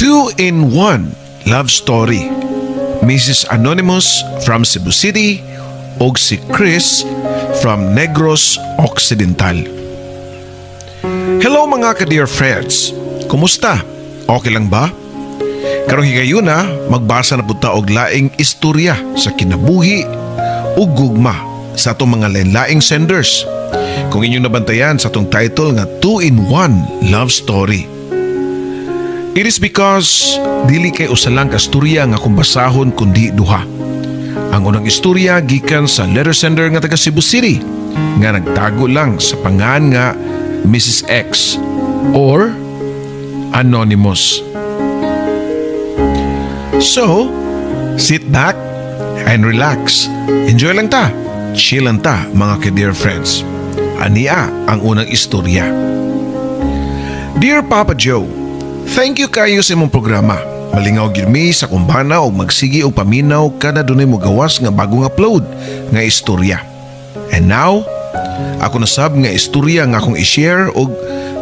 2-in-1 love story. Mrs. Anonymous from Cebu City ug si Chris from Negros Occidental. Hello mga ka-dear friends. Kumusta? Okay lang ba? Karong higayuna, magbasa na punta og laing istorya sa kinabuhi ug gugma sa atong mga lain-laing senders. Kung inyong nabantayan sa atong title nga 2-in-1 love story. It is because dili kay usa lang ka istorya nga akong basahon kundi duha. Ang unang istorya gikan sa letter sender nga taga Cebu City nga nagtago lang sa pangalan nga Mrs. X or Anonymous. So, sit back and relax. Enjoy lang ta. Chill lang ta mga ka-dear friends. Ania ang unang istorya. Dear Papa Joe, thank you kayo sa imong programa. Malingaw gyud mi sa kumbana og magsigi og paminaw kada dunay mo gawas nga bagong upload nga istorya. And now, ako nasab nga istorya nga akong i-share og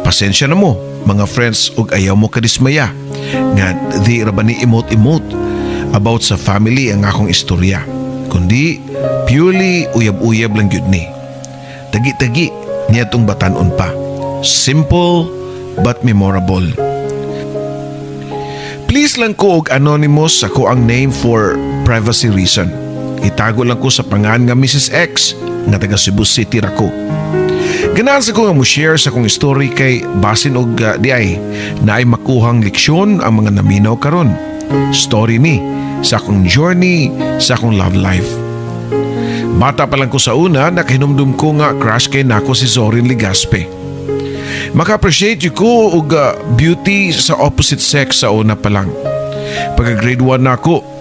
pasensya na mo mga friends og ayaw mo kadismaya nga di ra ba ni emote-emote about sa family ang akong istorya. Kundi purely uyab-uyab lang gyud ni. Tagi-tagi niya tong batan-on pa. Simple but memorable. Please lang ko og Anonymous ako ang name for privacy reason. Itago lang ko sa pangalan nga Mrs. X nga taga Cebu City ra ko. Ganahan sa ko nga mo share sa akong story kay basin og di ay naay makuhang leksyon ang mga naminaw karon. Story ni sa akong journey sa akong love life. Bata pa lang ko sa una, nakahinumdum ko nga crush kay nako si Zorin Ligaspe. Maka-appreciate ko og beauty sa opposite sex sa una pa lang. Pagka grade 1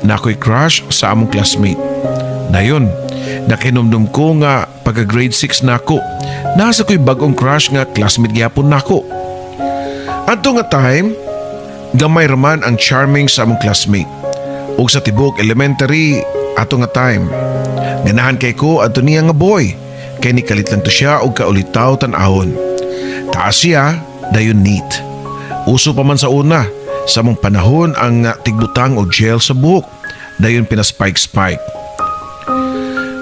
nako'y crush sa among classmate. Dayon, nakahinumdum ko nga pagka grade 6 nasa ko'y bagong crush nga classmate gyapon nako. Adto nga time, gamay raman ang charming sa among classmate. Ug sa tibok elementary, ato nga time. Ganahan kay ko adto niya nga boy, kay nikalit lang to siya og kaulitaw tan-awon. Taas siya, dayon neat. Uso pa man sa una, sa mong panahon ang tigbutang o gel sa buhok, dayon pinaspike-spike.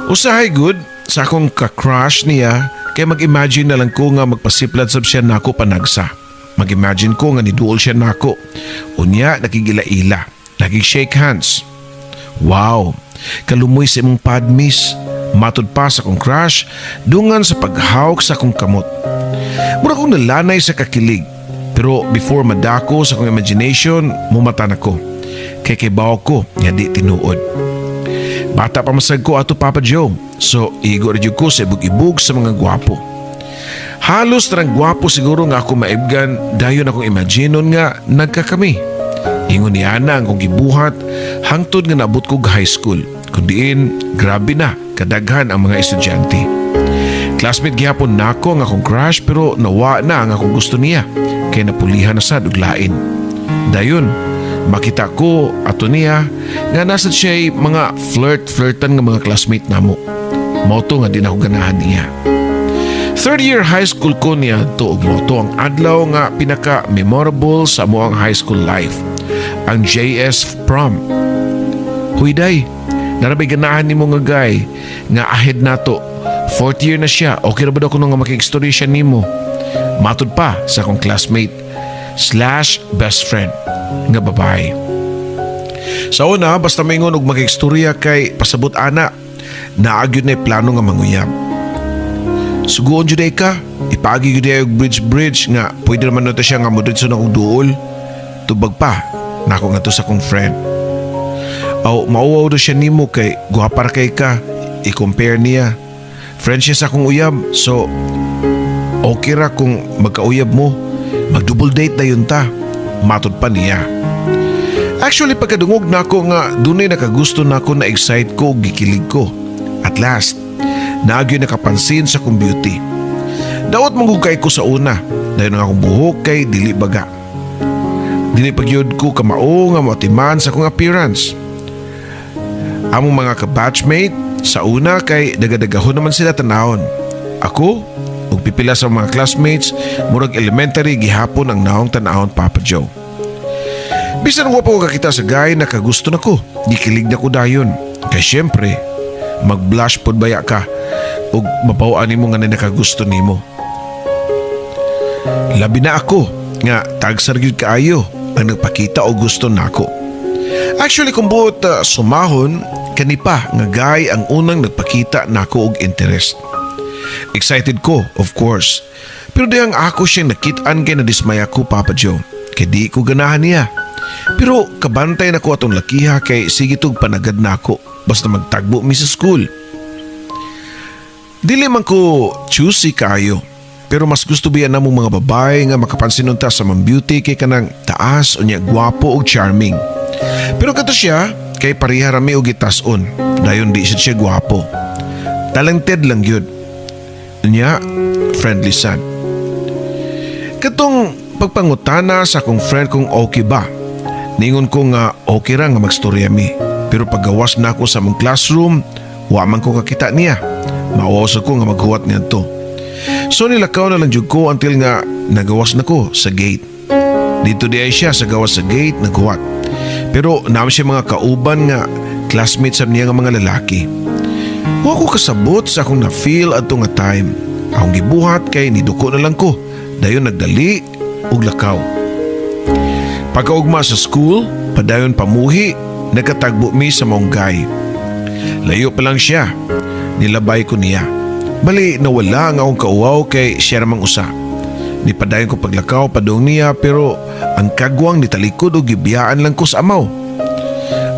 Usahay good, sa akong ka-crush niya, kay mag-imagine na lang ko nga magpasiplad sab siya nako panagsa. Mag-imagine ko nga niduol siya nako. Unya, nakigila-ila, nagig-shake hands. Wow! Kalumoy sa imong padmis, matod pa sa akong crush, dungan sa paghawak sa akong kamot. Mura kong nalanay sa kakilig, pero before madako sa akong imagination, mumata na ko. Kay kibaw ko, nga di tinuod. Bata pa masag ko ato Papa Joe, so igo rin ko sa ibug-ibug sa mga gwapo. Halos tarang gwapo siguro nga ako maibgan, dayon akong imaginon nga nagkakami. Ingon ni Ana ang kong gibuhat hangtod nga naabot ko high school. Kundiin, grabe na, kadaghan ang mga estudyante. Classmate gihapon nako ang akong crush pero nawa na ang akong gusto niya. Kaya napulihan na sad og lain. Dayon, makita ko ato niya nga nasa siya'y mga flirt-flirtan nga mga classmate namo. Moto nga din ako ganahan niya. Third year high school ko niya to og moto ang adlaw nga pinaka-memorable sa moang high school life. Ang JS prom. Huy day, narabay ganahan ni mo nga guy nga ahead nato. Fourth year na siya, okay na ba daw ko nung nga makikstory siya ni mo? Matod pa sa akong classmate / best friend nga babae. Sa una, basta maingon og makikistorya kay pasabot ana, naagyo na plano nga manguyab. Suguon jud ka, ipagi jud og bridge nga pwede naman nato siya nga modritso na og duol. Tubag pa, nako nga to sa akong friend. Aw, mauwaw do siya nimo kay guwapar kay ka, i-compare niya. Friend siya sa akong uyab, so okay ra kung magkauyab mo. Mag-double date na yun ta. Matod pa niya. Actually, pagkadungog na ako nga dunay nakagusto na ako na excite ko o gikilig ko. At last, naagyo nakapansin sa akong beauty. Daot manggugay ko sa una, dahil nga akong buhok kay dili baga. Dili pagyod ko kamao nga matiman sa akong appearance. Among mga ka-batchmate, sa una kay dagadagahon naman sila tanahon. Ako, ug pipila sa mga classmates, murag elementary gihapon ang naong tanahon Papa Joe. Bisan wa pa ko kakita sa guy na kagusto na ko, gikilig na ko dayon. Kay syempre, mag-blush pod baya ka ug mapawaan nimo nga nakagusto nimo. Labi na ako nga tagsar gyud kaayo ang nagpakita og gusto nako. Actually kung buot sumahon, kani pa nga guy ang unang nagpakita nako og interest. Excited ko, of course. Pero dihang ako siyang nakitaan kay nadismaya ko, Papa Joe. Kay di ko ganahan niya. Pero kabantay na ko atong lakiha kay sige tog panagad na ako basta magtagbo mi sa school. Dili man ko choosy kayo, pero mas gusto biyan namong mga babae nga makapansin ta sa mga beauty kay kanang taas unya gwapo ug charming. Pero kato siya kay pareha rami og gitason, dayon di siya gwapo. Talented lang gyud. Unya friendly sad. Katong pagpangutana sa akong friend kung okay ba. Ningon ko nga okay ra nga magstorya mi. Pero paggawas na ako sa mong classroom, wa man ko kakita niya. Mawawas ako nga maghuwat niya to. So nilakaw na lang jud ko until nga nagawas na ko sa gate. Dito di ay siya sa gawas sa gate naghuwat. Pero naman siya mga kauban nga classmates sa niya nga mga lalaki. Wa ko kasabot sa akong na-feel adto nga time. Akong gibuhat kay niduko na lang ko. Dayon nagdali ug lakaw. Pagkaugma sa school, padayon pamuhi, nagkatagbo mi sa mong guy. Layo pa lang siya, nilabay ko niya. Bali nawala ang akong kauwaw kay siya namang usa. Nipadayon ko paglakaw padung niya pero ang kagwang nitalikod o gibiyaan lang ko sa amaw.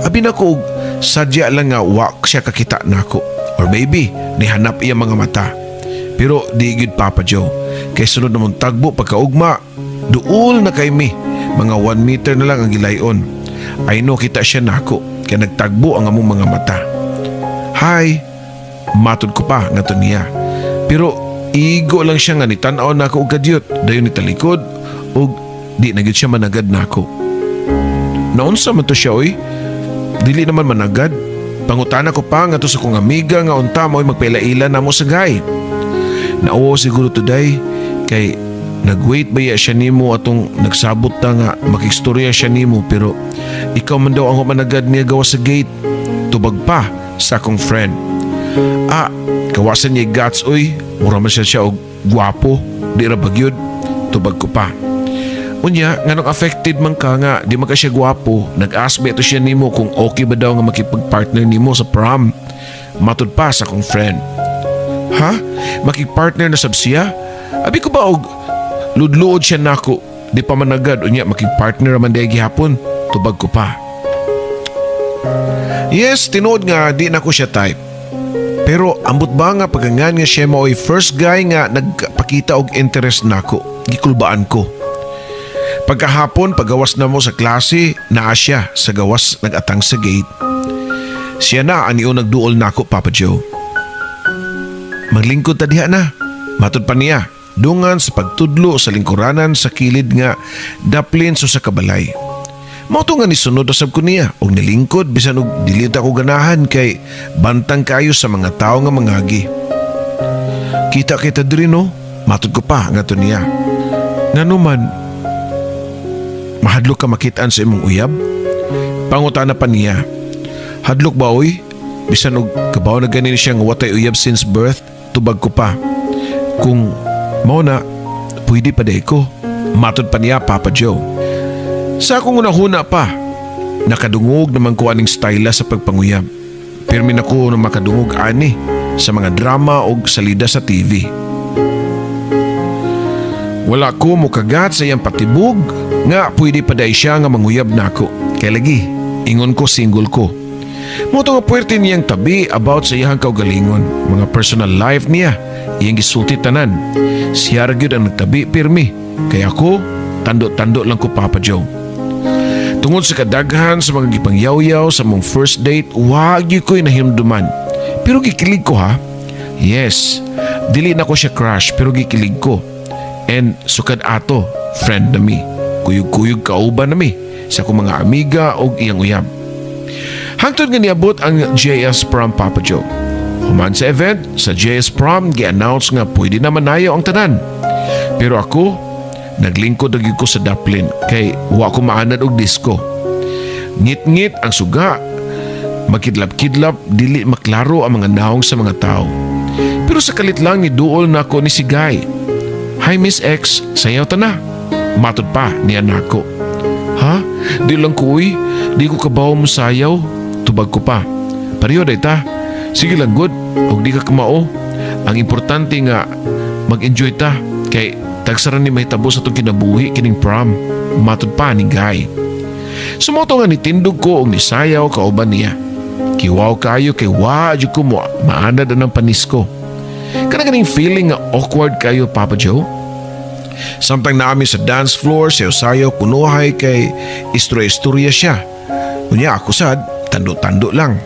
Abi na ko sadya lang nga wak siya kakita nako. Or maybe nihanap iya mga mata. Pero di gid Papa Joe, kay sunod namang tagbo pagkaugma, duol na kay mi. Mga 1 meter na lang ang gilayon. I know kita siya nako, kaya nagtagbo ang among mga mata. Hi! Matod ko pa nga to niya. Pero igo lang siya nga nitan-aw nako og gadyot. Dayon nitalikod og di na gyud siya managad nako. Naunsa man to siya oy? Dili naman managad. Pangutana ko pa nga to sa kong amiga nga unta mo'y magpaila-ila na mo sa guy. Nauwo siguro today kay nag-wait ba siya nimo atong nagsabot ta nga makistorya siya nimo pero ikaw man daw ang managad niya gawa sa gate. Tubag pa sa akong friend. Kawasan niya guts oy. Mura man siya og gwapo. Di ra bagyod. Tubag ko pa. Unya, nganong affected man ka nga di man ka siya gwapo. Nag-ask ba ito siya nimo kung okay ba daw nga makipag-partner nimo sa prom. Matud pa sa akong friend. Ha? Makipag-partner na sab siya? Abi ko ba og ludluod siya nako, di pa managad unya makipag-partner man day gihapon. Tubag ko pa. Yes, tinuod nga di nako siya type. Pero ambot ba nga pagangan nga siya mao'y first guy nga nagpakita og interest nako. Gikulbaan ko. Pagkahapon pagawas na mo sa klase, naa siya sa gawas nagatang sa gate. Siya na aniyo nagduol nako, Papa Joe. Maglingkod ta diha na. Matod pa niya. Dungan sa pagtudlo sa lingkuranan sa kilid nga daplin so sa kabalay. Mauto nga nisunod asab ko niya og nilingkod bisan og dili ta ko ganahan kay bantang kayo sa mga tao nga mangagi. Kita diri no, matud ko pa nga to niya. Nanuman, mahadlok ka makitaan sa imong uyab? Pangutana pa niya. Hadlok ba oy? Bisan og kabaw na ganin siya nga watay uyab since birth, tubag ko pa. Kung mao na, pwede pa day ko. Matod pa niya, Papa Joe. Sa akong unahuna pa, nakadungog naman ko aning styla sa pagpanguyab. Pirmi na ko na makadungog ani sa mga drama o salida sa TV. Wala ko mukagat sa iyang patibog nga pwede pa day siya nga manguyab nako. Kaya lagi, ingon ko single ko. Moto nga puwerte niyang tabi about sa iyang kaugalingon, mga personal life niya, iyang gisulti tanan. Siya ragyod ang nagtabi pirmi, kaya ako, tando-tando lang ko, Papa Joe. Tungod sa kadaghan sa mga gipangyaw-yaw sa mong first date, wag yun ko'y nahimduman. Pero gikilig ko ha. Yes, dili na ko siya crush pero gikilig ko. And sukad ato, friend na mi. Kuyog-kuyog kauban na mi sa akong mga amiga o iyang uyab. Hangtod nga niabot ang JS Prom, Papa Joe. Human sa event, sa JS Prom, gi-announce nga pwede na manayaw ang tanan. Pero ako, Naglingkod lagi ko sa daplin kay wa ko maanad og disco. Ngit-ngit ang suga. Makidlap-kidlap dili maklaro ang mga naong sa mga tao. Pero sa kalit lang ni duol na ako ni si Guy. "Hi Miss X, sayaw ta na." Matod pa niya nako. "Ha? Di lang ko uy. Di ko kabaw mo sayaw." Tubag ko pa. "Pareho day ta. Sige lang good. Og di ka kamao. Ang importante nga mag-enjoy ta. Kay tagsaran ni mahitabo sa itong kinabuhi kining prom." Matod pa ni Guy. Sumoto nga nitindog ko og nisayaw kauban niya. Kiwaw kayo kay wadyo ko mo maanad ang panis ko. Kanang feeling nga awkward kayo, Papa Joe. Samtang namin sa dance floor, sayo-sayo kunuhay kay istorya-istorya siya. Unya ako sad, tando-tando lang.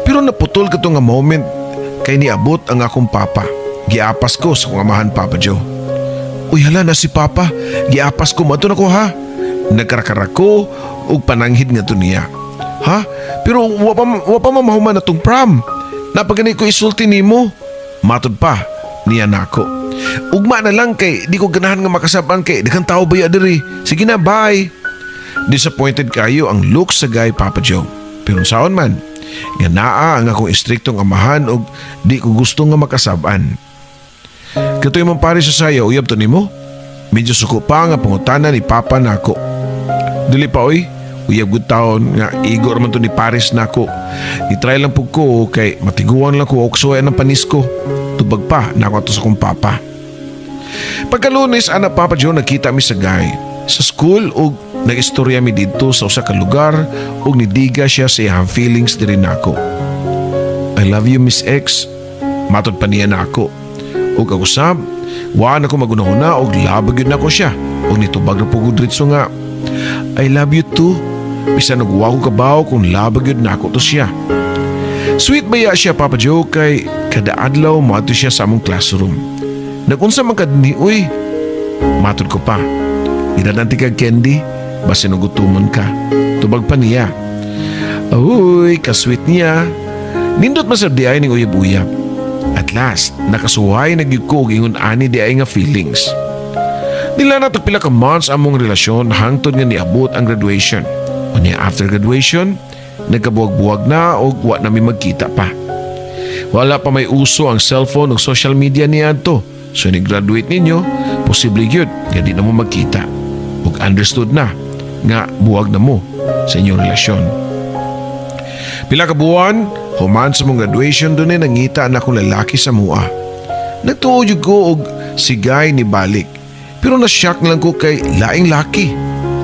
Pero naputol ka to nga moment kay niabot ang akong papa. Giapas ko sa kong amahan, Papa Joe. "Uy hala na si Papa, giapas ko mato na ko ha." Nagkarakara ko ug pananghid nga to niya. "Ha? Pero wa pa mamahuman na tong prom. Napagani ko isulti nimo." Matod pa niya nako. "Ugma na lang kay di ko ganahan nga makasaban kay daghang tao baya diri. Sige na, bye." Disappointed kayo ang look sa Guy, Papa Joe. Pero saon man, nga naa ang akong istriktong amahan og di ko gusto nga makasaban. Katoy mong pare sa saya, uyab to nimo? Medyo suko pa nga pangutana ni Papa nako. "Dili pa oy. Uyab gud taon nga igo raman to ni Paris nako. I-try lang pug ko kay matiguan lang ko og suway ng panis ko." Tubag pa nako to sa kong papa. Pagkalunes ana, Papa Joe, nakita mi sa Guy sa school ug nag-istorya mi didto sa usa ka lugar ug nidiga siya sa iyang feelings diri nako. "I love you Miss X." Matod pa niya nako. Ug ako sab, wa na ko magunahuna og labag yun nako siya. Ug nitubag na pugod ritso nga, "I love you too." Bisan og wa ko kabaw kung labag yun nako to siya. Sweet baya siya, Papa Joe, kay kada adlaw maadto siya sa among classroom. "Nagunsa man kad ni uy." Matod ko pa, "Idadanti kag candy, basin og gutumon ka." Tubag pa niya. Uy, ka-sweet niya. Nindot masab di ay ning uyab-uyab. At last, nakasuhay nagyud ko og ingon ani di ay nga feelings. Nila na pila ka months among relasyon hangtod nga niabot ang graduation. Unya after graduation, nagkabuwag-buwag na o wa na mi magkita pa. Wala pa may uso ang cellphone o social media niya to. So ni-graduate ninyo, posible yun nga di na mo magkita. Ug understood na nga buwag na mo sa inyong relasyon. Pila ka buwan, human sa mong graduation doon ay nangita na akong lalaki sa mua. Nagtuod yun ko og si Guy ni balik. Pero na-shock lang ko kay laing laki.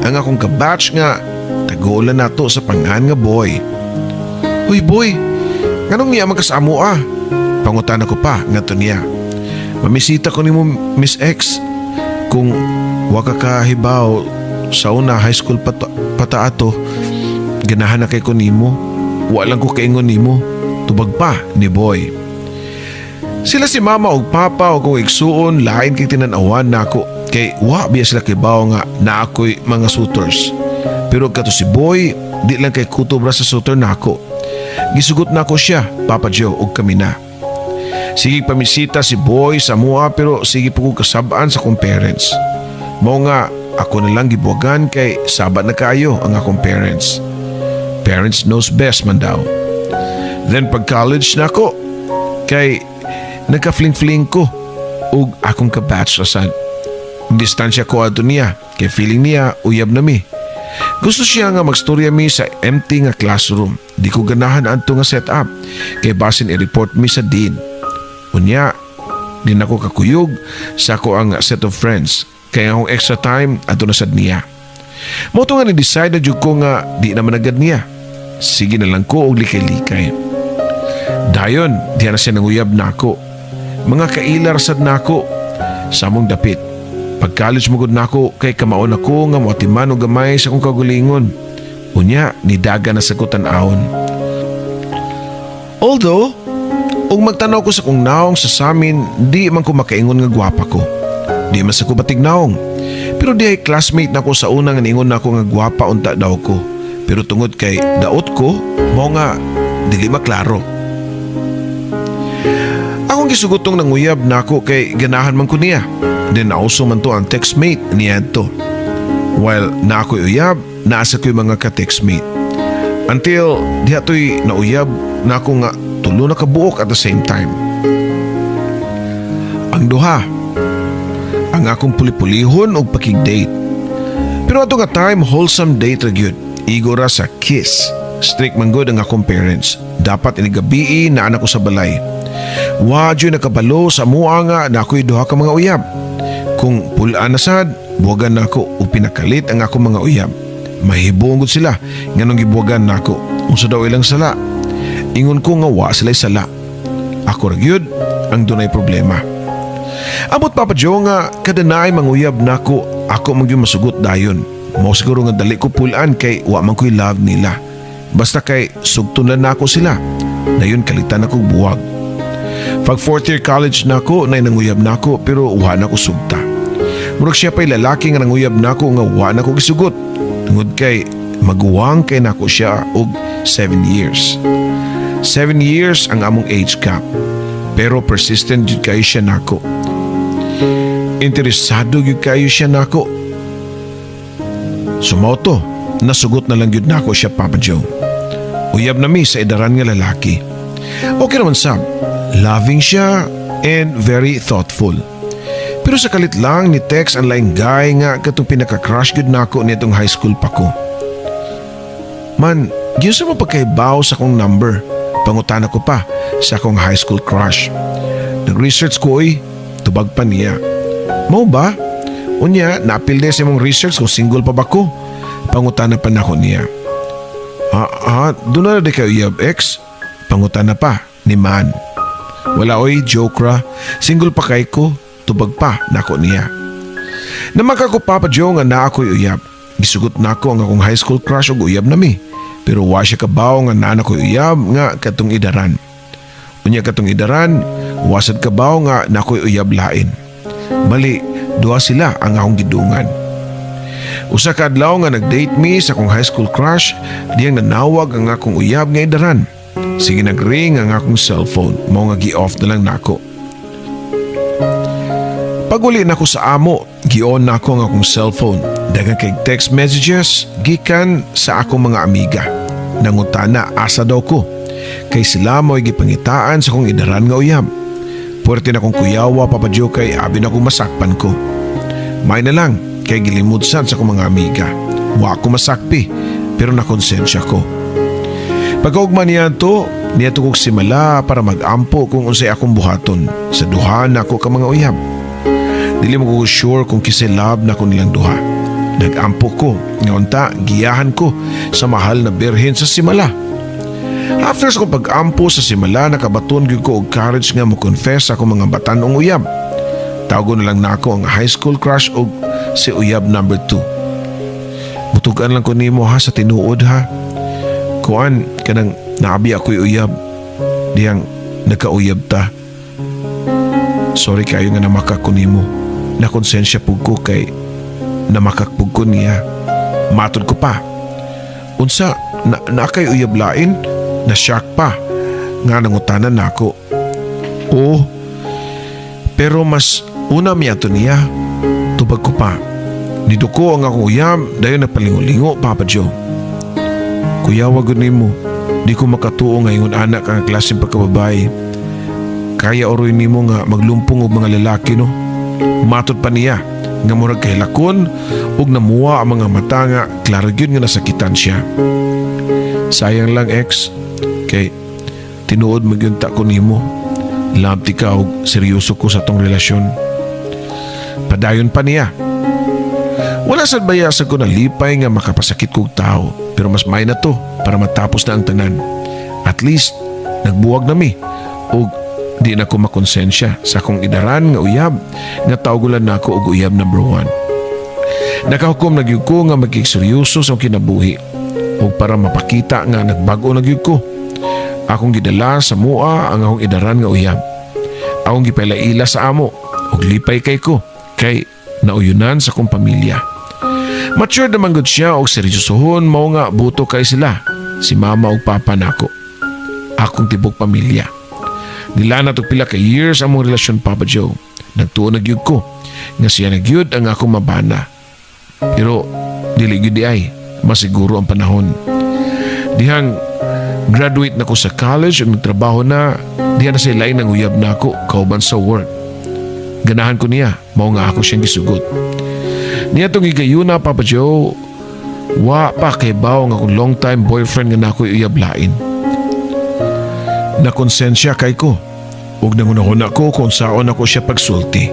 Ang akong kabatch nga tagolan na to sa pangan nga boy. "Uy boy, nganong niya magkasamo ah?" Pangutan ako pa nga to niya. "Mamisita ko ni mo Miss X. Kung waka ka hibaw sa una high school pata ato, ganahan na kay ko nimo. Wa lang ko kaingon nimo." Tubag pa ni boy. Sila si mama og papa o kung igsuon lain kay tinan-awan nako kay wa biya sila kibaw nga na ako'y mga suitors. Pero kato si boy, di lang kay kutubra sa suitor nako. Gisugot nako siya, Papa Joe, og kami na. Sige pamisita si boy sa mua pero sige po ko kasabaan sa kong parents. Mao nga ako na lang gibuwagan kay sabat na kayo ang akong parents. Parents knows best man daw. Then pag college na ako, kay nagka-fling-fling ko ug akong kabatch rasad. Distansya ko ato niya kay feeling niya uyab na mi. Gusto siya nga magstorya mi sa empty nga classroom. Di ko ganahan adto nga setup kay basin i-report mi sa dean. Unya, din ako kakuyog sa ako ang set of friends kaya akong extra time ato na sad niya. Moto nga ni-decide na jud ko nga di naman agad niya. Sige na lang ko og likay-likay. Dayon, diyan na siya nanguyab na ako. Mga kailar sad na ako sa among dapit. Pag-college magod na ako kay kamaon ako nga moatiman o gamay sa kong kagulingon. Unya, nidaga na sa kutan-aon. Although, ug magtanaw ko sa kong naong sa samin, di man ko makaingon nga gwapa ko. Di man sa ko batig naong. Pero di ay classmate na ko sa una nga ningon na ako nga gwapa unta daw ko. Pero tungod kay daot ko, mo nga dili maklaro. Ako akong gisugutong nanguyab nako kay ganahan man ko niya. Then nauso man to ang textmate niya to. While na ako'y uyab, naasa ko'y mga ka-textmate. Until diha to'y nauyab na ako nga tulo na kabuok at the same time. Ang duha, ang akong puli-pulihon o pakig-date. Pero ato nga time, wholesome date ra gyud. Igora sa kiss. Strict man gud ang akong parents. Dapat inigabii na anak ko sa balay. Wadyo nakabalo sa mua nga na ako'y duha ka mga uyab. Kung pulaan na sad, buwagan na ako o pinakalit ang akong mga uyab. Mahibungod sila nga nung gibuwagan na ako. Unsa daw ilang sala. Ingon ko nga wa sila'y sala. Ako ra gyud ang dunay problema. Amot Papa Joe nga kadanay manguyab na ako magyud masugot dayon. Mao siguro nga dali ko pulaan kay wa man ko'y love nila. Basta kay sugton lang na ako sila. Dayon kalitan ako buwag. Pag 4th year college na ako, nanguyab na ako pero wa na ko sugta. Murag siya pa'y lalaki nga nanguyab na ako nga wa na ko gisugot. Tungod kay maguwang kay na ko siya og 7 years. 7 years ang among age gap. Pero persistent jud kayo siya nako. Interesado jud kayo siya nako. Sumoto, nasugot na lang jud nako siya Papa Joe. Uyab na mi sa edaran nga lalaki. Okay naman sab. Loving siya and very thoughtful. Pero sa kalit lang ni text ang laing guy nga katong pinaka-crush gud nako nitong high school pa ko. Man, giusa mo pagkaibaw sa akong number. Pangutana ko pa sa akong high school crush. Nag-research ko tubag pa niya. Mao ba? Unya, napilde sa imong research kung single pa ba ko? Pangutana pa nako niya. Doon na di kayo uyab ex? Pangutana pa ni Man. Wala joke ra. Single pa kay ko. Tubag pa nako niya. Namaka ko Papa Joe nga na ako'y uyab. Gisugot nako ang akong high school crush og uyab na mi. Pero wa siya kabaw nga na ako'y uyab nga katong idaran. Unya katong idaran, wasad kabaw nga na ako'y uyab lain. Bali, duha sila ang akong gidungan. Usa ka adlaw nga nag-date mi sa akong high school crush, diyang nanawag ang akong uyab nga idaran. Sige nag-ring ang akong cellphone, mao nga gi-off na lang nako. Pag-uli na ko sa amo, gi-on na ako ang akong cellphone. Daghang kay text messages gikan sa akong mga amiga. Nangutana asa daw ko. Kay sila mo'y gipangitaan sa akong idaran nga uyab. Puwerte na kong kuyawa Papa Joe kay abi na kong masakpan ko. May na lang kay gilimudsan sa akong mga amiga. Wa ako masakpi pero nakonsensya ko. Pagkaugman niya kong simala para mag-ampo kung unsay akong buhaton sa duha na ako ka mga uyab. Dili mo ko sure kung kisay love na ko nilang duha. Nag-ampo ko, nga unta, giyahan ko sa mahal na birhen sa simala. After sa kong pag-ampo sa simala, nakabaton ko og courage nga mo confess ako mga batanong uyab. Tawagon na lang nako ang high school crush og si uyab number 2. Mutugan lang ko nimo ha sa tinuod ha. Kuan, kanang naabi ako'y uyab. Diyang nagkauyab ta. Sorry kayo nga namakak ko nimo. Nakonsensya pug ko kay namakakpug ko niya. Matod ko pa. Unsa, na kay uyab lain? Na-shock pa. Nga nangutanan na ako. Oo. Pero mas una miyato niya. Tubag ko pa. Niduko ang akong uyab dayon nagpalingo-lingo Papa Joe. Kuya wag nimo. Di ko makatuo ngayon anak ang klaseng pagkababay. Kaya oroy nimo nga maglumpong og mga lalaki no. Matod pa niya nga murag kay lakon ug namuwa ang mga mata nga klaro gyud nga nasakitan siya. Sayang lang ex kay tinuod magyunta ko nimo. Labti ka og seryoso ko sa tong relasyon. Padayon pa niya. Wala sad bayasag ko na lipay nga makapasakit kog tao pero mas may na to para matapos na ang tanan. At least nagbuwag na mi og di na ko makonsensya sa akong idaran nga uyab nga tawgulan na ako og uyab number 1. Nakahukom na gyud ko nga magigseryoso sa kinabuhi ug para mapakita nga nagbago na gyud ko. Akong gidala sa mua ang akong idaran nga uyab. Akong gipailaila sa amo ug lipay kay ko kay nauyunan sa akong pamilya. Mature naman gud siya og seryosohon mao nga buto kay sila si mama ug papa nako. Akong tibok pamilya. Nilana og pila ka years among relasyon, Papa Joe. Nagtuon na gyud ko nga siya na gyud ang akong mabana. Pero dili gyud di ay masiguro ang panahon. Dihang graduate na ko sa college ug nagtrabaho na, diha na siya lain ang uyab na ako kauban sa work. Ganahan ko niya, mao nga ako siyang gisugot. Niya tong igayuna, Papa Joe, wa pa kay bawo nga akong long time boyfriend nga nako'y uyab lain. Nakonsensya kay ko ug nangunahuna ko kung saon ako siya pagsulti.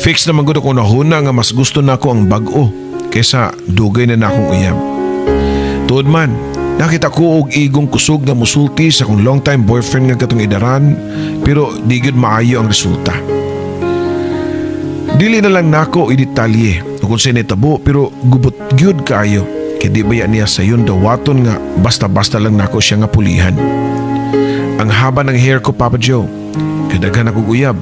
Fix naman gud ako nahuna nga mas gusto nako ang bag-o kaysa dugay na nakong uyab. Tuod man, nakita ko og igong kusog na musulti sa akong long time boyfriend nga katong idaran, pero di gud maayo ang resulta. Dili na lang nako idetalye kung sino tabo, pero gubot gyud kaayo kay di baya niya sayon dawaton nga basta-basta lang nako siya nga pulihan. Ang haba ng hair ko, Papa Joe, kay daghan akong uyab,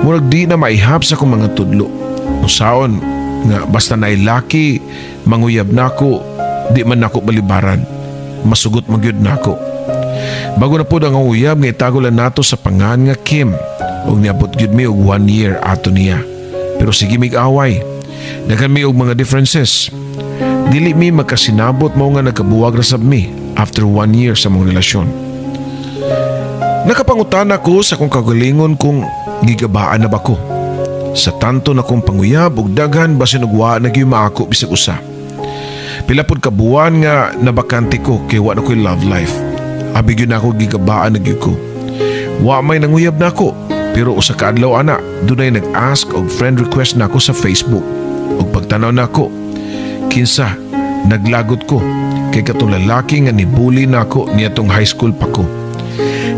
murag di na maihap sa akong mga tudlo. Usaon nga basta naay laki manguyab nako, di man nako balibaran, masugot magyud nako. Bago na po ang uyab nga itago lang nato sa pangan nga Kim, ug niabot gyud mi og 1 year ato niya. Pero sige mig away, daghan mi og mga differences. Dili mi magkasinabot mao nga nagkabuwag ra sab mi after 1 year sa mong relasyon. Nakapangutan ako sa kong kagalingon kung gigabaan na ba ko. Sa tanto na kong panguyab ug daghan basin og wa nagyuma ako bisag usa. Pila pud ka buwan nga nabakante ko kay wa na ko'y love life. Abi gyud ako gigabaan na gyud ko. Wa may nanguyab nako, pero usa ka adlaw ana dunay nag-ask og friend request nako sa Facebook. Ug pagtanaw nako, kinsa naglagot ko kay katong lalaki nga nibuli nako niadtong high school pa ko.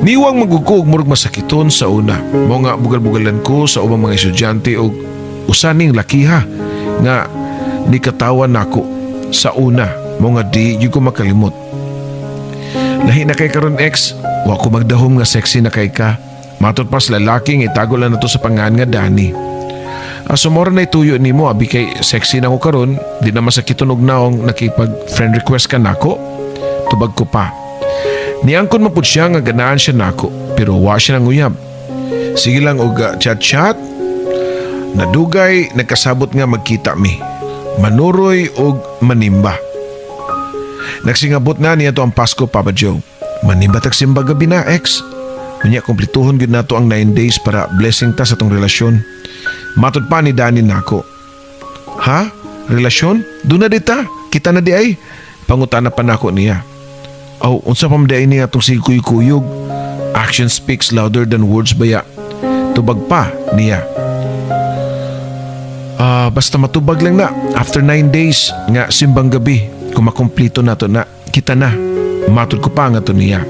Niwang magugkog murag masakiton sa una. Mao nga bugal-bugalan ko sa ubang mga estudyante og usaning lakiha nga nikatawan nako sa una. Mao nga di gyud ko makalimot. Lahi na kay karon ex, wa ko magdahom nga sexy na kay ka. Matud pas lalaki nga itago lang nato sa pangan nga Dani. Sumora na ituyo nimo abi kay sexy na ko karon, di na masakiton og naong nakipag friend request ka nako. Tubag ko pa. Niangkon mapud siya nga ganahan siya nako, pero wa siya nang uyab. Sige lang og chat-chat. Nadugay nagkasabot nga magkita mi. Manuroy og manimba. Nagsingabot na niya to ang Pasko, Papa Joe. Manimba tag simba gabi na, ex. Unya kumplituhon gyud nato ang 9 days para blessing ta sa tong relasyon. Matud pa ni Dani nako. Ha? Relasyon? Duna dita. Kita na di ay. Pangutana pa nako niya. Aw, unsa pa maday niya itong sigkuyog-kuyog? Action speaks louder than words baya. Tubag pa niya. Basta matubag lang na. After 9 days nga simbang gabi, kung makumplito na to na, kita na. Matud ko pa nga to niya.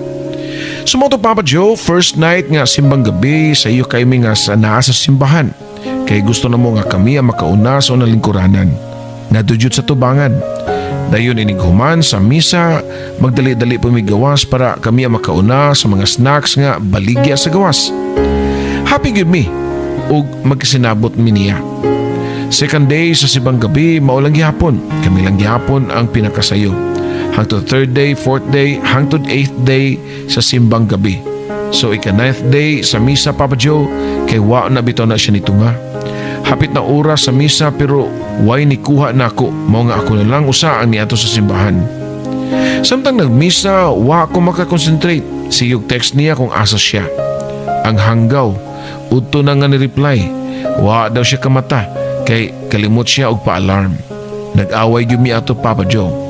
Sumoto, Papa Joe, first night nga simbang gabi, sa iyo kami nga sa naa sa simbahan. Kay gusto na mo nga kami ang makauna sa unang lingkuranan. Nadudyot sa tubangan. Dayon inighuman sa misa, magdali-dali pumigawas para kami ang makauna sa mga snacks nga baligya sa gawas. Happy gyud mi ug magkasinabot mi niya. Second day sa sibang gabi, maulang gihapon. Kami lang gihapon ang pinakasayo. Hangtod third day, fourth day, hangtod 8th day sa simbang gabi. So ika-9th day sa misa, Papa Joe, kay wa na bitaw na siya nitunga. Hapit na oras sa misa pero way ni kuha nako, mao nga ako na lang usa ang niadto sa simbahan. Samtang nagmisa, wa ako makakonsentrate. Siyog text niya kung asa siya. Ang hanggaw, udto na nga ni-reply. Wa daw siya kamata, kay kalimot siya og pa-alarm. Nag-away gyud mi ato, Papa Joe.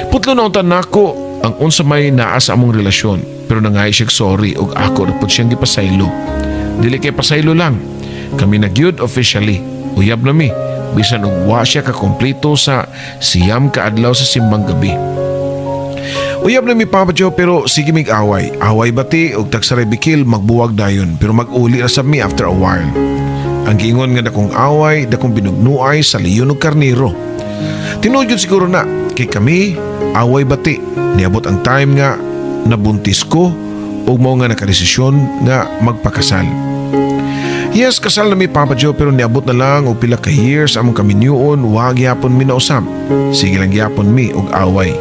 Putlo na unta nako ang unsa may naa sa among relasyon, pero nangay siya sorry og ako rapod siyang gipasaylo. Dili kay pasaylo lang. Kami nagyud officially. Uyab na mi. Bisan og wa siya kakompleto sa siyam ka adlaw sa simbang gabi. Uyab na mi, Papa Joe, pero sige mig away. Away bati og tagsaray bikil magbuwag dayon, pero mag-uli ra sab mi after a while. Ang giingon nga dakong away, dakong binugnuay sa leyon og karniro. Tinuod siguro na kay kami away bati. Niabot ang time nga nabuntis ko ug mao nga nakadesisyon nga magpakasal. Yes, kasal na mi, Papa Joe, pero niabot na lang og pila ka years among kami niyon, wa gyapon mi nausab. Sige lang gyapon mi og away.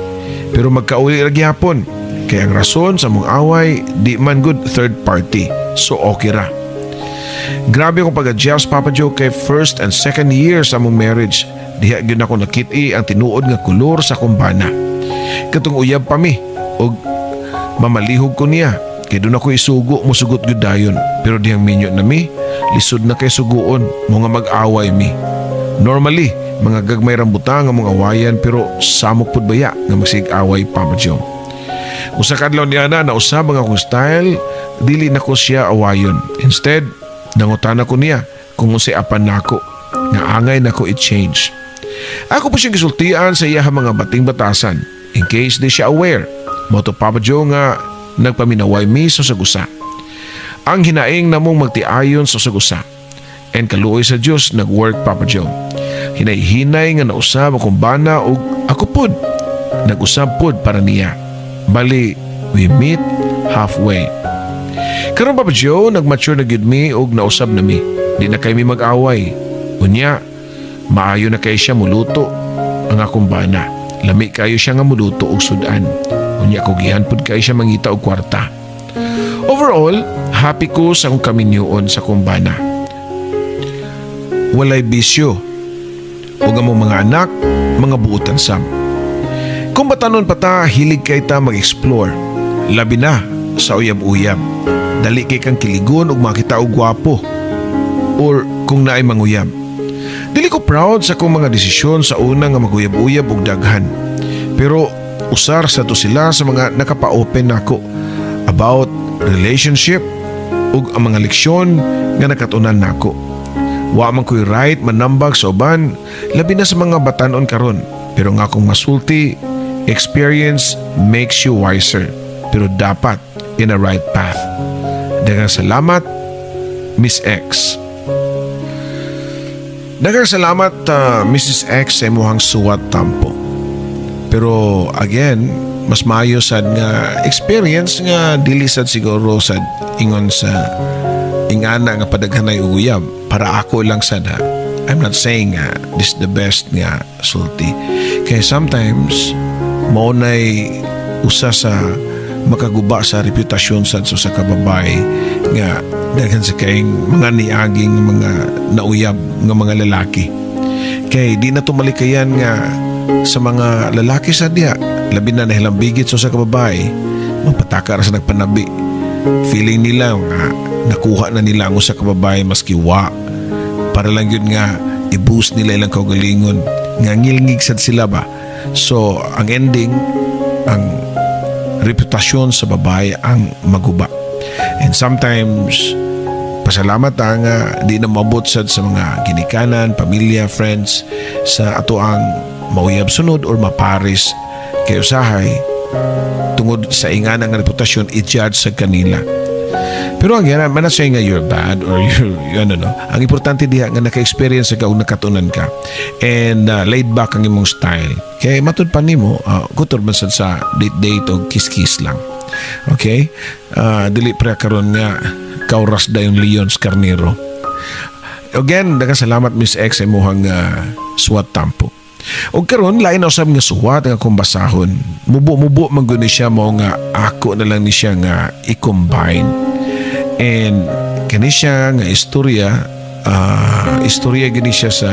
Pero magkauli ra gyapon Kaya ang rason sa mong away, di man good third party. So okay ra. Grabe akong pag-adjust, Papa Joe, kay first and second year sa mong marriage. Diha gyud ako nakit-i ang tinuod nga kulor sa kumbana. Katong uyab pa mi, og mamalihog ko niya. Kaya doon ako isugo, musugot gyud dayon. Pero dihang minyo na mi, lisod na kay suguon, mga mag-away mi. Normally, mga gagmay rambutan nga mga awayan, pero samok pud baya nga magsig-away, Papa Joe. Usa kadlaw niya na usab ang akong style, dili na ko siya awayon. Instead, nangutana ko niya kung unsay apan nako, nga angay nako i-change. Ako po siyang gisultian sa iya mga bating batasan, in case di siya aware. Moto, Papa Joe, nga nagpaminaway mi sa sagusa. Ang hinaing namong magtiayon sa sagusa. And kaluoy sa Dios nag-work, Papa Joe. Hinay-hinay nga nausab akong bana og ako pod. Nag-usab pod para niya. Bali, we meet halfway. Karon, Papa Joe, nag-mature na gyud mi og nausab na mi. Di na kay mi mag-away. Unya, maayo na kay siya muluto ang akong bana. Lami kayo siya nga muluto og sudan. Unya ko gihan pud kay siya mangita og kwarta. Overall, happy ko sa akong kaminyoon sa akong bana. Walay bisyo. Ug among mga anak, mga buutan sam. Kung batanon pa ta, hilig kay ta mag-explore. Labi na sa uyab-uyab. Dali kay kang kiligon ug makita og gwapo. Or kung naay manguyab. Dili ko proud sa akong mga desisyon sa una nga maguyab-uyab og daghan. Pero usar sa to sila sa mga nakapa-open nako about relationship ug ang mga leksyon nga nakatunan nako. Wa man ko'y right manambag sa uban, labi na sa mga batanon karon. Pero nga kung masulti, experience makes you wiser. Pero dapat in a right path. Daghang salamat, Miss X. Daghang salamat, Mrs. X, sa imuhang suwat tampo. Pero again, mas maayo sad nga experience nga dili sad siguro sad ingon sa ingana nga padaghanay uyab para ako lang sad ha. I'm not saying this is the best nga sulti. Kaya sometimes maunay usa sa makaguba sa reputasyon sad sa kababay nga daghan sa kayong mga niaging mga nauyab nga mga lalaki. Kay di na tumalikayan nga sa mga lalaki sa diha, labi na nahilang bigit sa kababay, magpataka sa nagpanabi. Feeling nila nga nakuha na nila ang sa kababay maski wa. Para lang yun nga i-boost nila ilang kaugalingon. Nga ngilngig sad sila ba. So ang ending, ang reputasyon sa babae ang maguba. And sometimes pasalamat nga di na mabot sad sa mga ginikanan, pamilya, friends sa ato ang mauyab sunod or maparis kay usahay tungod sa ingana nga reputasyon i-judge sa kanila. Pero ang yan, man na say nga you're bad or you're ang importante diha nga naka-experience ka o nakatunan ka and laid back ang imong style. Kaya matud pa nimo, kutor man sad sa date-date o kiss-kiss lang. Okay? Dili pre karon nga kauras da yung Leon's Carnero. Again, daghang salamat Miss X sa imong suwat tampo. O karon lain na usab nga suwat nga akong basahon. Mubo-mubo man gud ni siya mo nga ako na lang ni siya nga i-combine. And kani siya nga istorya gani siya sa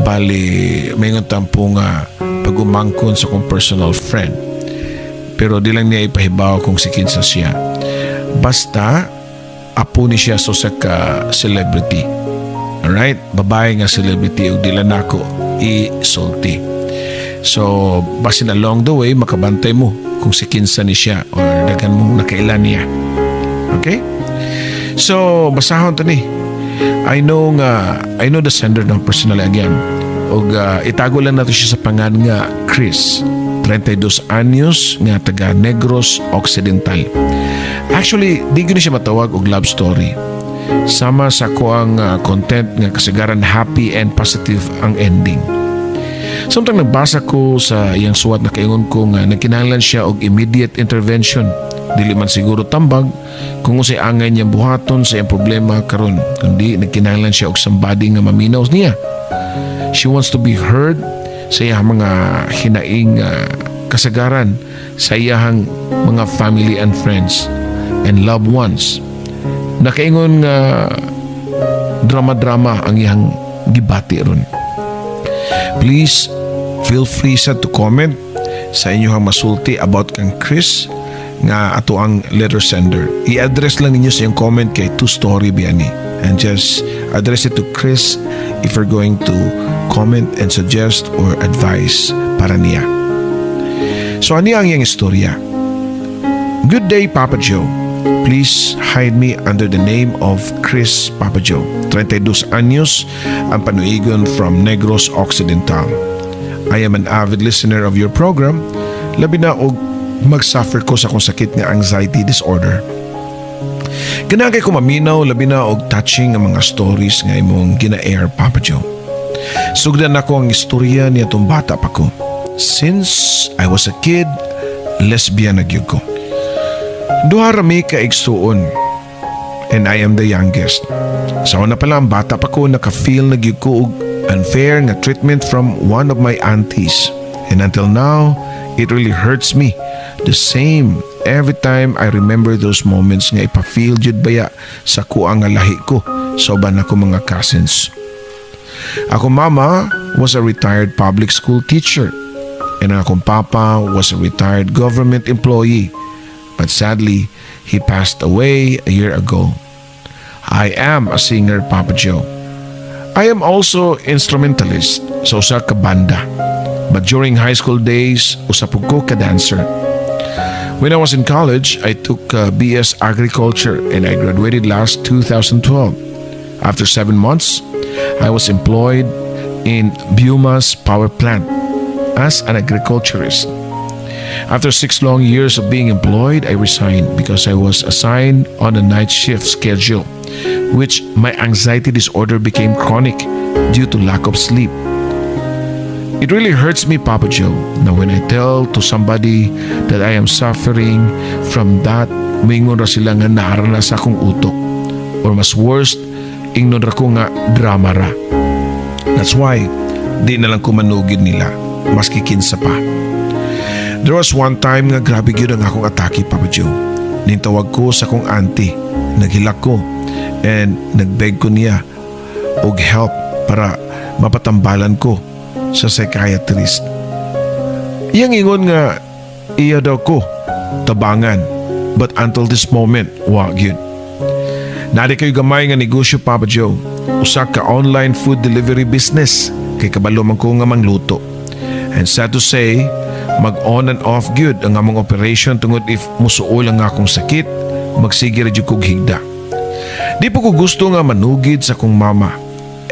bali mayngon tampo nga pagumangkon sa kong personal friend. Pero di lang niya ipahibaw kung si kinsa siya. Basta apo ni siya so sa ka celebrity. Alright? Babae nga celebrity ug dila nako i-sulti. So, basin along the way, makabantay mo kung si kinsa ni siya or daghan mong nakailan niya. Okay? So, basahon to ni. I know the sender ng personally again. Og itago lang nato siya sa pangan nga Chris. 32 anyos nga taga Negros Occidental. Actually, di ko na siya matawag og love story. Sama sa ko ang content nga kasagaran happy and positive ang ending. Samtang nagbasa ko sa iyang suwat na kaingon ko nga nagkinahanglan siya og immediate intervention. Dili man siguro tambag kung usay angay niya buhaton sa iyang problema karon, kundi nagkinahanglan siya og somebody nga maminaw niya. She wants to be heard sa iyang mga hinaing kasagaran sa iyahang mga family and friends and loved ones. Nakaingon nga drama-drama ang iyang gibati ron. Please feel free sa to comment sa inyong masulti about kang Chris nga ato ang letter sender. I-address lang ninyo sa iyong comment kay Two Story Biani and just address it to Chris if you're going to comment and suggest or advice para niya. So ani ang iyang istorya. Good day, Papa Joe. Please hide me under the name of Chris Papa Joe. 32 anyos ang panuigon from Negros Occidental. I am an avid listener of your program. Labi na og mag-suffer ko sa akong sakit nga anxiety disorder. Ganagay ko maminaw, labi na og touching ang mga stories nga imong gina-air, Papa Joe. Sugdan ako ang istorya niya tong bata pa ko. Since I was a kid, lesbian na gyud ko. Duha rami ka igsuon and I am the youngest. Sa una pa lang bata pa ko naka-feel na gyud ko og unfair nga treatment from one of my aunties. And until now, it really hurts me the same every time I remember those moments nga ipa-feel jud baya sa kuang nga lahi ko sa uban ako mga cousins. Ako mama was a retired public school teacher and akong papa was a retired government employee. But sadly, he passed away a year ago. I am a singer, Papa Joe. I am also instrumentalist sa usa ka banda. But during high school days, usapog ko ka dancer. When I was in college, I took BS Agriculture and I graduated last 2012. After 7 months, I was employed in Biomass Power Plant as an agriculturist. After 6 long years of being employed, I resigned because I was assigned on a night shift schedule, which my anxiety disorder became chronic due to lack of sleep. It really hurts me, Papa Joe, na when I tell to somebody that I am suffering from that, mingon ra sila nga naranas akong utok. Or mas worst, ingnon ra ko nga drama ra. That's why, di na lang ko manugid nila, maski kinsa pa. There was one time nga grabe gyud ang akong atake, Papa Joe. Nintawag ko sa akong auntie, naghilak ko, and nagbeg ko niya og help para mapatambalan ko sa psychiatrist. Iyang ingon nga iya daw ko tabangan, but until this moment, wa gyud. Nadi kayo gamay nga negosyo, Papa Joe. Usa ka online food delivery business kay kabalo man ko nga mangluto. And sad to say, mag-on and off gyud ang among operation tungod if musuol ang akong sakit, magsige ra jud kog higda. Di po ko gusto nga manugid sa akong mama.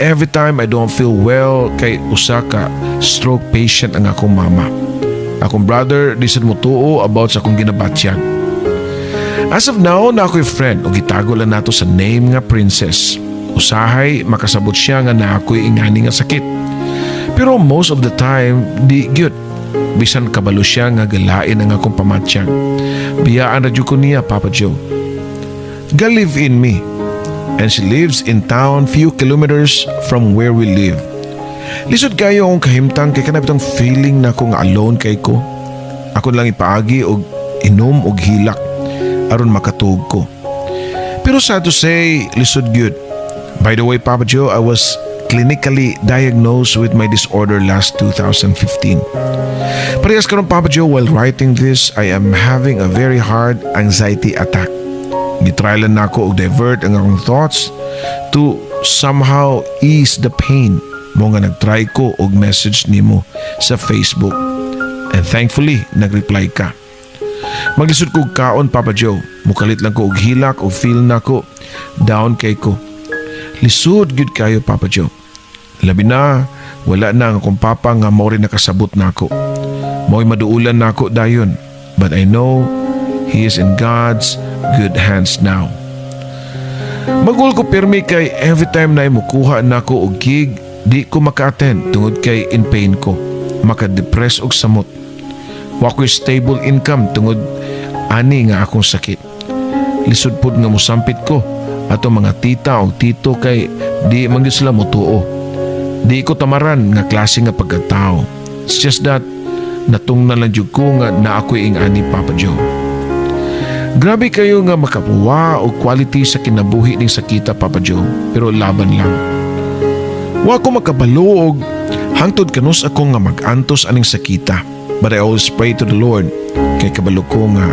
Every time I don't feel well kay usa ka stroke patient ang akong mama. Akong brother di sad mo tuo about sa akong ginabatyag. As of now, na ako'y friend o gitago lang nato sa name nga Princess. Usahay makasabot siya nga na ako'y ingani nga sakit. Pero most of the time, di gyud. Bisan kabalo siya nga galain ang akong pamatyag. Biyaan radyo ko niya, Papa Joe. Ga-live in me. And she lives in town few kilometers from where we live. Lisod kayo akong kahimtang kay kanabitang feeling na akong alone kay ko. Ako lang ipaagi og inom og hilak aron makatuog ko. Pero sad to say, lisod gyud. By the way, Papa Joe, I was clinically diagnosed with my disorder last 2015. Parehas karon, Papa Joe, while writing this, I am having a very hard anxiety attack. Gitryalan na ako og divert ang akong thoughts to somehow ease the pain. Mo nga nagtry ko og message nimo sa Facebook. And thankfully, nagreply ka. Maglisod ko og kaon, Papa Joe. Mukalit lang ko og hilak o feel na ko down kay ko. Lisod gyud kayo, Papa Joe. Labi na, wala na ang akong papa nga mao rin nakasabot nako. Mao'y maduulan nako dayon. But I know he is in God's good hands now. Magul ko pirmi kay every time na imukuha nako og gig, di ko maka-attend tungod kay in pain ko. Maka-depress og samot. Wa ko'y stable income tungod ani nga akong sakit. Lisod pud nga mosampit ko ato mga tita o tito kay di man gyud sila motuo. Di ko tamaran nga klase nga pagkatao. It's just that natong na lang jud ko nga na ako'y ingani Papa Joe. Grabe kayo nga makapuwa o quality sa kinabuhi ning sakita Papa Joe, pero laban lang. Wa ko makabalo og hangtod kanus ako nga mag-antos aning sakita, but I always pray to the Lord kay kabalo ko nga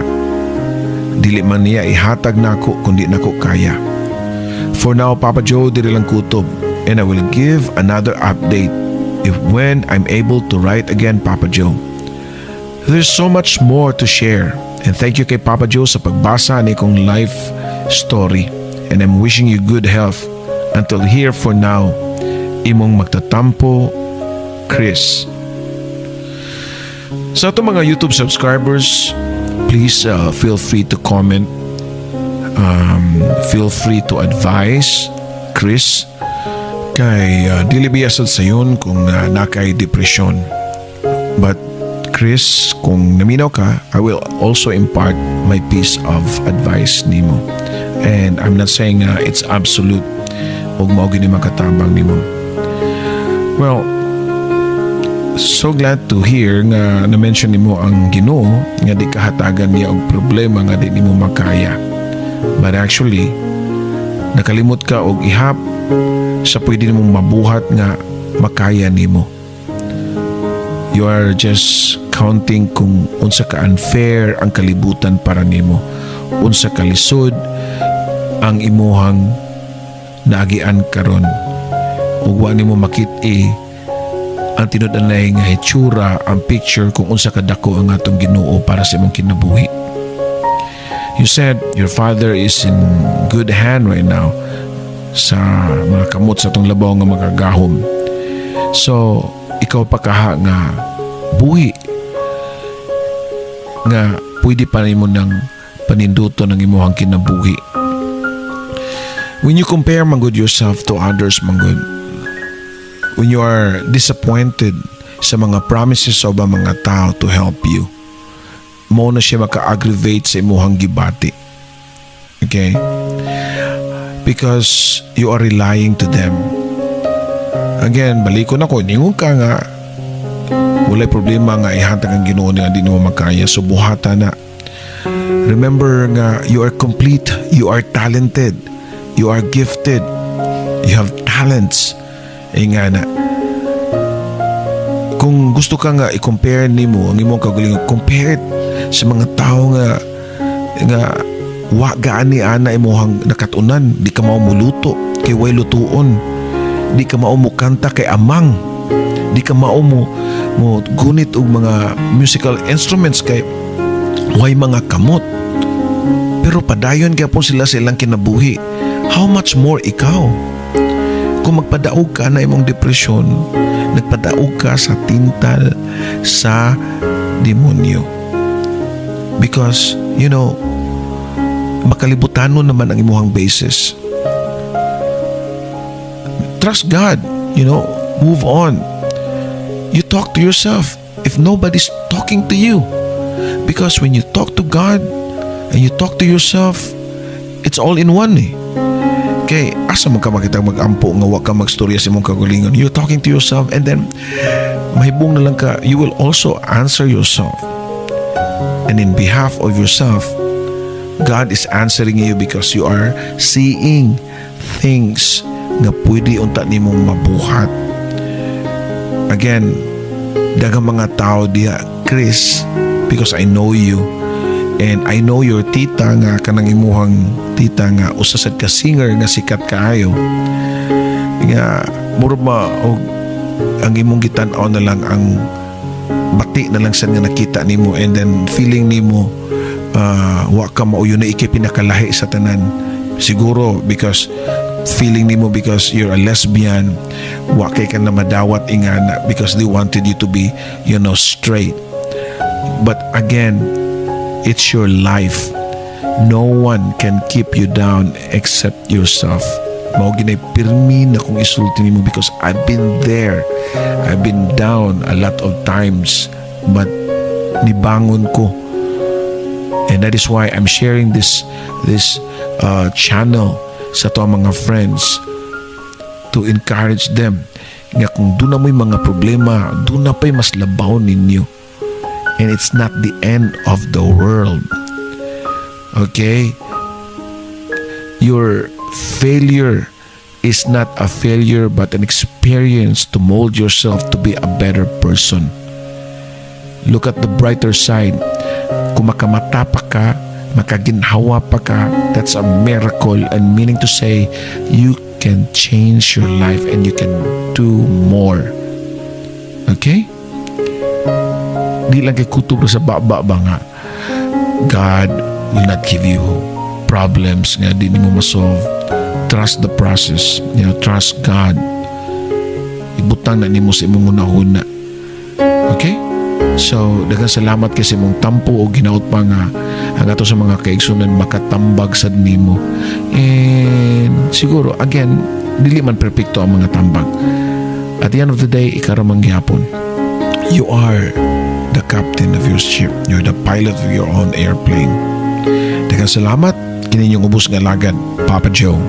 dili man niya ihatag nako kundi nako kaya. For now Papa Joe, diri lang kutob, and I will give another update if when I'm able to write again Papa Joe. There's so much more to share, and thank you kay Papa Joe sa pagbasa ni kong life story, and I'm wishing you good health. Until here for now, imong magtatampo, Chris. Sa itong mga YouTube subscribers, please feel free to comment. Feel free to advise Chris kay dili biyasad sayon kung nakay depression. But Chris, kung naminaw ka, I will also impart my piece of advice nimo. And I'm not saying it's absolute ug mao gini makatabang nimo. Well, so glad to hear nga na-mention nimo ang Ginoo nga di kahatagan niya og problema nga di nimo makaya. But actually, nakalimot ka og ihap sa pwede nimong mabuhat nga makaya nimo. You are just counting kung unsa ka unfair ang kalibutan para nimo, unsa ka lisod ang imuhang naagian karon, ug wa nimo makit-i ang tinud-anay nga hitsura, ang picture kung unsa kadako ang atong Ginoo para sa imong kinabuhi. You said your father is in good hand right now sa mga kamot sa atong labaw nga magagahom. So, ikaw pa kaha nga buhi nga pwede pa nimo ng paninduto ng imuhang kinabuhi. When you compare manggod yourself to others manggod, when you are disappointed sa mga promises of mga tao to help you, mo na siya maka-aggravate sa imuhang gibati. Okay? Because you are relying to them. Again, balikon ako, ningon ka nga walay problema nga ihatag ang Ginoo nga di mo makaya, so buhata na. Remember nga you are complete, you are talented, you are gifted, you have talents. Nga na, kung gusto ka nga i-compare nimo ang imong kagalingon, compare it sa mga tao nga wa gaani ana imong nakatunan. Di ka mao muluto kay way lutuon, di ka mao mo kanta kay amang, di ka mao mo gunit og mga musical instruments kay way mga kamot. Pero padayon gyapon sila sa ilang kinabuhi. How much more ikaw? Kung magpadaog ka na imong depresyon, nagpadaog ka sa tintal sa demonyo. Because, you know, makalibutan mo naman ang imuhang basis. Trust God, you know, move on. You talk to yourself if nobody's talking to you. Because when you talk to God and you talk to yourself, it's all in one eh. Kay asa man ka makita mag-ampo nga wa ka magstorya sa imong kagalingon. You're talking to yourself, and then mahibong na lang ka, you will also answer yourself. And in behalf of yourself, God is answering you because you are seeing things nga pwede unta nimong mabuhat. Again, daghang mga tao diha, Chris, because I know you, and I know your tita nga kanang imuhang tita nga usasad ka singer nga sikat kaayo. Nga murag og ang imong gitan-aw na lang ang bati na lang sad nga nakita nimo, and then feeling nimo wa ka mao yun na ikay pinakalahi sa tanan. Siguro because feeling nimo because you're a lesbian, wa kay ka na madawat ingana because they wanted you to be, you know, straight. But again, it's your life. No one can keep you down except yourself. Mao ginay pirmi na kung isulti nimo because I've been there. I've been down a lot of times, but nibangon ko. And that is why I'm sharing this channel sa to mga friends to encourage them nga kung doon na mo'y mga problema, doon na pa'y mas labaw ninyo. And it's not the end of the world. Okay? Your failure is not a failure but an experience to mold yourself to be a better person. Look at the brighter side. Kung makamata pa ka, makaginhawa pa ka, that's a miracle, and meaning to say, you can change your life and you can do more. Okay? Di lang kay kutob sa baba ba nga, God will not give you problems nga di mo masolve. Trust the process. Trust God. Ibutang na nimo sa imong unahuna. Okay? So, daghang salamat kasi mong tampo o ginaot pa nga ang ato sa mga kaigsunan makatambag sad nimo. And siguro, again, dili man perfecto ang mga tambag. At the end of the day, ikaramang gyapon. You are the captain of your ship. You're the pilot of your own airplane. Daghang salamat. Kini yung ubos nga lagad, Papa Joe.